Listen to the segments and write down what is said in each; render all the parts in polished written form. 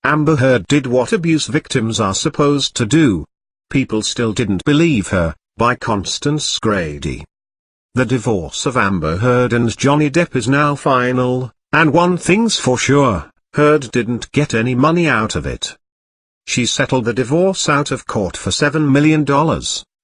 Amber Heard did what abuse victims are supposed to do. People still didn't believe her, by Constance Grady. The divorce of Amber Heard and Johnny Depp is now final, and one thing's for sure, Heard didn't get any money out of it. She settled the divorce out of court for $7 million,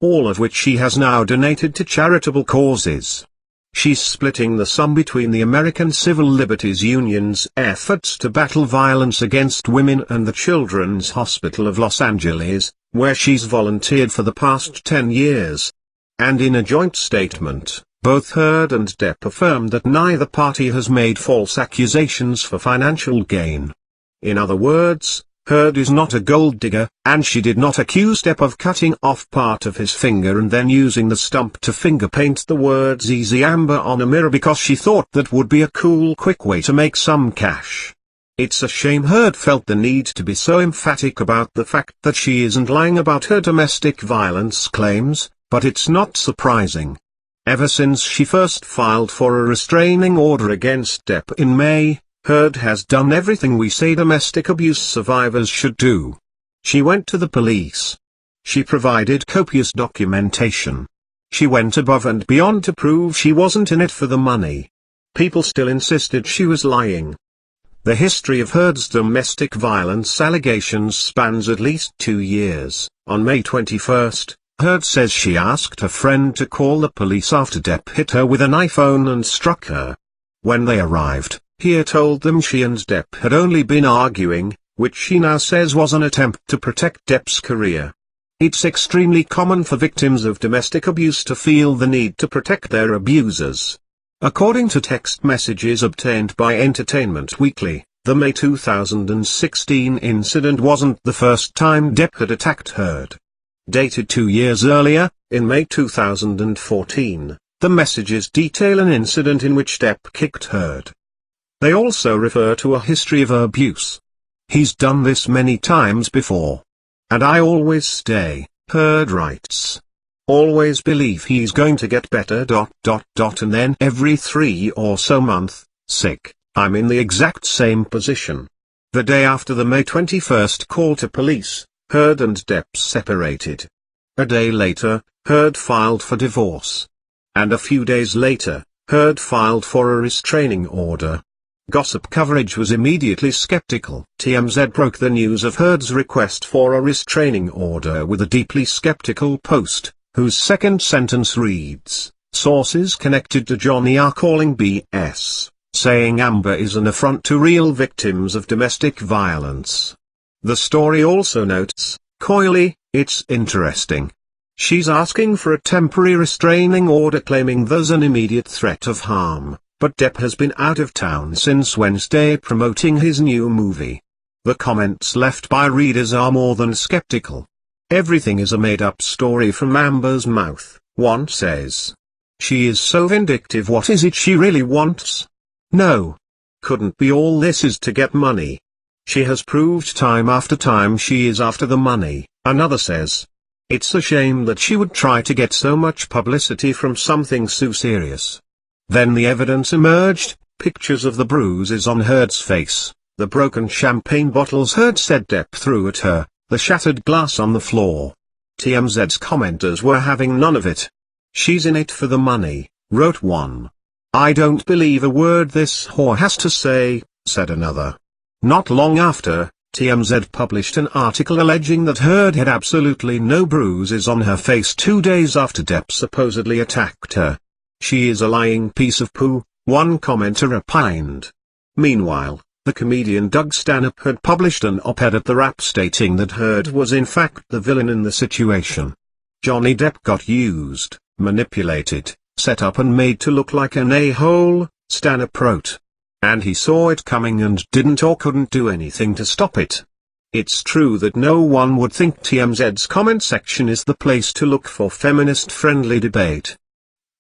all of which she has now donated to charitable causes. She's splitting the sum between the American Civil Liberties Union's efforts to battle violence against women and the Children's Hospital of Los Angeles, where she's volunteered for the past 10 years. And in a joint statement, both Heard and Depp affirmed that neither party has made false accusations for financial gain. In other words, Heard is not a gold digger, and she did not accuse Depp of cutting off part of his finger and then using the stump to finger paint the words "Easy Amber" on a mirror because she thought that would be a cool quick way to make some cash. It's a shame Heard felt the need to be so emphatic about the fact that she isn't lying about her domestic violence claims, but it's not surprising. Ever since she first filed for a restraining order against Depp in May, Heard has done everything we say domestic abuse survivors should do. She went to the police. She provided copious documentation. She went above and beyond to prove she wasn't in it for the money. People still insisted she was lying. The history of Heard's domestic violence allegations spans at least 2 years. On May 21, Heard says she asked a friend to call the police after Depp hit her with an iPhone and struck her. When they arrived, he told them she and Depp had only been arguing, which she now says was an attempt to protect Depp's career. It's extremely common for victims of domestic abuse to feel the need to protect their abusers. According to text messages obtained by Entertainment Weekly, the May 2016 incident wasn't the first time Depp had attacked Heard. Dated 2 years earlier, in May 2014, the messages detail an incident in which Depp kicked Heard. They also refer to a history of abuse. He's done this many times before. And I always stay, Heard writes. Always believe he's going to get better ... and then every 3 or so months, sick, I'm in the exact same position. The day after the May 21 call to police, Heard and Depp separated. A day later, Heard filed for divorce. And a few days later, Heard filed for a restraining order. Gossip coverage was immediately skeptical. TMZ broke the news of Heard's request for a restraining order with a deeply skeptical post, whose second sentence reads, "Sources connected to Johnny are calling BS, saying Amber is an affront to real victims of domestic violence." The story also notes, coyly, "It's interesting. She's asking for a temporary restraining order claiming there's an immediate threat of harm. But Depp has been out of town since Wednesday promoting his new movie." The comments left by readers are more than skeptical. "Everything is a made-up story from Amber's mouth," one says. "She is so vindictive, what is it she really wants? No. Couldn't be all this is to get money. She has proved time after time she is after the money," another says. "It's a shame that she would try to get so much publicity from something so serious." Then the evidence emerged, pictures of the bruises on Heard's face, the broken champagne bottles Heard said Depp threw at her, the shattered glass on the floor. TMZ's commenters were having none of it. "She's in it for the money," wrote one. "I don't believe a word this whore has to say," said another. Not long after, TMZ published an article alleging that Heard had absolutely no bruises on her face 2 days after Depp supposedly attacked her. "She is a lying piece of poo," one commenter opined. Meanwhile, the comedian Doug Stanhope had published an op-ed at the Wrap stating that Heard was in fact the villain in the situation. Johnny Depp got used, manipulated, set up and made to look like an a-hole, Stanhope wrote. And he saw it coming and didn't or couldn't do anything to stop it. It's true that no one would think TMZ's comment section is the place to look for feminist-friendly debate.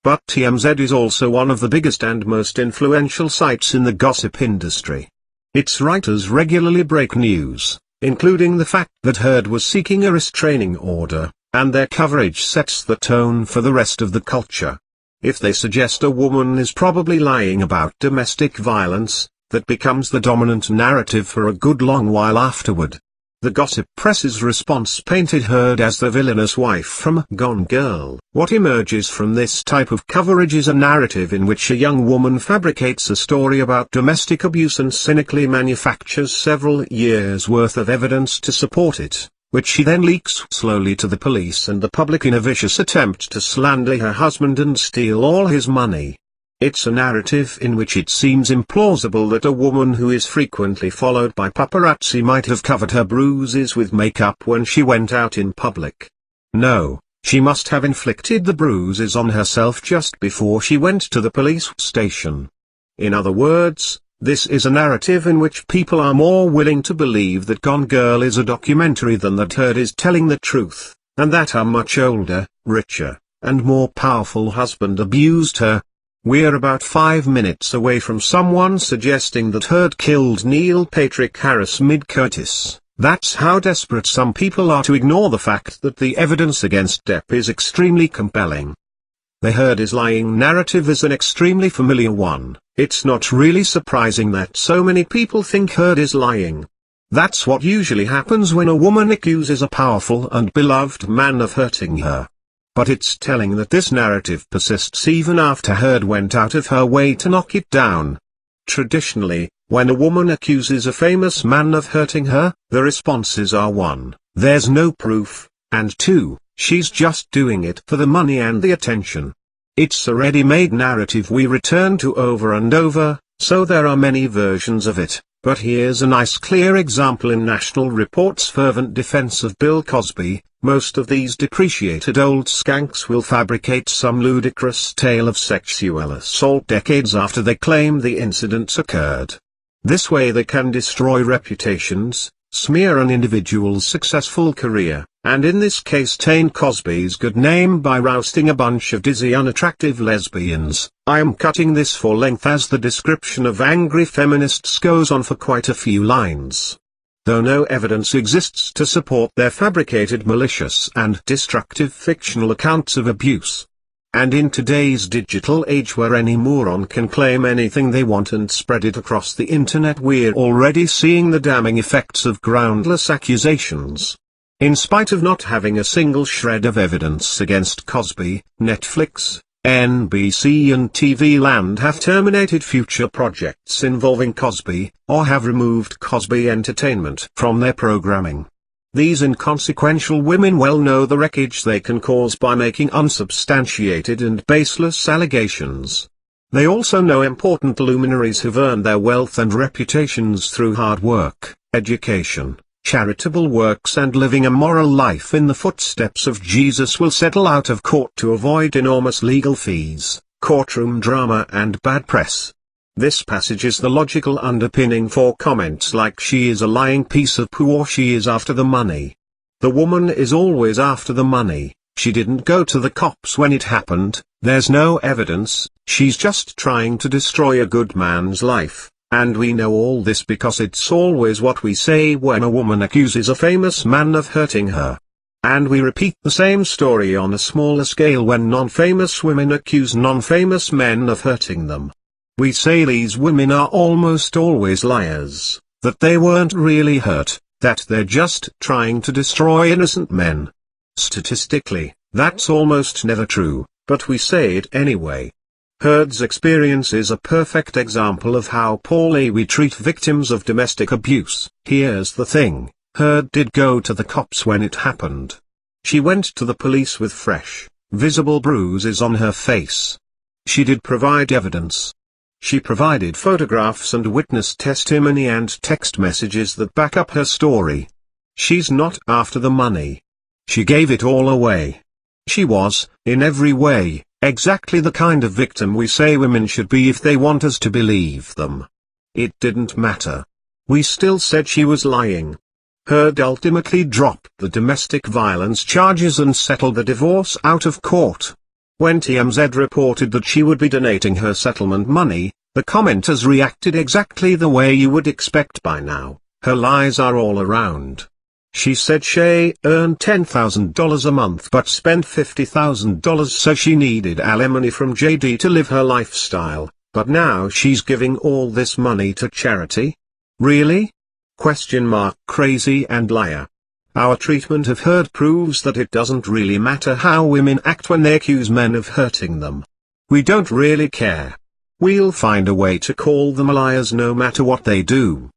But TMZ is also one of the biggest and most influential sites in the gossip industry. Its writers regularly break news, including the fact that Heard was seeking a restraining order, and their coverage sets the tone for the rest of the culture. If they suggest a woman is probably lying about domestic violence, that becomes the dominant narrative for a good long while afterward. The gossip press's response painted Heard as the villainous wife from Gone Girl. What emerges from this type of coverage is a narrative in which a young woman fabricates a story about domestic abuse and cynically manufactures several years' worth of evidence to support it, which she then leaks slowly to the police and the public in a vicious attempt to slander her husband and steal all his money. It's a narrative in which it seems implausible that a woman who is frequently followed by paparazzi might have covered her bruises with makeup when she went out in public. No, she must have inflicted the bruises on herself just before she went to the police station. In other words, this is a narrative in which people are more willing to believe that Gone Girl is a documentary than that Heard is telling the truth, and that her much older, richer, and more powerful husband abused her. We're about 5 minutes away from someone suggesting that Heard killed Neil Patrick Harris mid-Curtis. That's how desperate some people are to ignore the fact that the evidence against Depp is extremely compelling. The Heard is lying narrative is an extremely familiar one. It's not really surprising that so many people think Heard is lying. That's what usually happens when a woman accuses a powerful and beloved man of hurting her. But it's telling that this narrative persists even after Heard went out of her way to knock it down. Traditionally, when a woman accuses a famous man of hurting her, the responses are 1, there's no proof, and 2, she's just doing it for the money and the attention. It's a ready-made narrative we return to over and over, so there are many versions of it, but here's a nice clear example in National Report's fervent defense of Bill Cosby. Most of these depreciated old skanks will fabricate some ludicrous tale of sexual assault decades after they claim the incidents occurred. This way they can destroy reputations, smear an individual's successful career, and in this case taint Cosby's good name by rousting a bunch of dizzy unattractive lesbians. I am cutting this for length as the description of angry feminists goes on for quite a few lines. Though no evidence exists to support their fabricated malicious and destructive fictional accounts of abuse. And in today's digital age where any moron can claim anything they want and spread it across the internet, we're already seeing the damning effects of groundless accusations. In spite of not having a single shred of evidence against Cosby, Netflix, NBC and TV Land have terminated future projects involving Cosby, or have removed Cosby Entertainment from their programming. These inconsequential women well know the wreckage they can cause by making unsubstantiated and baseless allegations. They also know important luminaries who've earned their wealth and reputations through hard work, education, charitable works and living a moral life in the footsteps of Jesus will settle out of court to avoid enormous legal fees, courtroom drama and bad press. This passage is the logical underpinning for comments like she is a lying piece of poo or she is after the money. The woman is always after the money. She didn't go to the cops when it happened, there's no evidence, she's just trying to destroy a good man's life. And we know all this because it's always what we say when a woman accuses a famous man of hurting her. And we repeat the same story on a smaller scale when non-famous women accuse non-famous men of hurting them. We say these women are almost always liars, that they weren't really hurt, that they're just trying to destroy innocent men. Statistically, that's almost never true, but we say it anyway. Heard's experience is a perfect example of how poorly we treat victims of domestic abuse. Here's the thing, Heard did go to the cops when it happened. She went to the police with fresh, visible bruises on her face. She did provide evidence. She provided photographs and witness testimony and text messages that back up her story. She's not after the money. She gave it all away. She was, in every way, exactly the kind of victim we say women should be if they want us to believe them. It didn't matter. We still said she was lying. Heard ultimately dropped the domestic violence charges and settled the divorce out of court. When TMZ reported that she would be donating her settlement money, the commenters reacted exactly the way you would expect by now. Her lies are all around. She said she earned $10,000 a month but spent $50,000 so she needed alimony from JD to live her lifestyle, But now she's giving all this money to charity? Really? Crazy and liar. Our treatment of Heard proves that it doesn't really matter how women act when they accuse men of hurting them. We don't really care. We'll find a way to call them liars no matter what they do.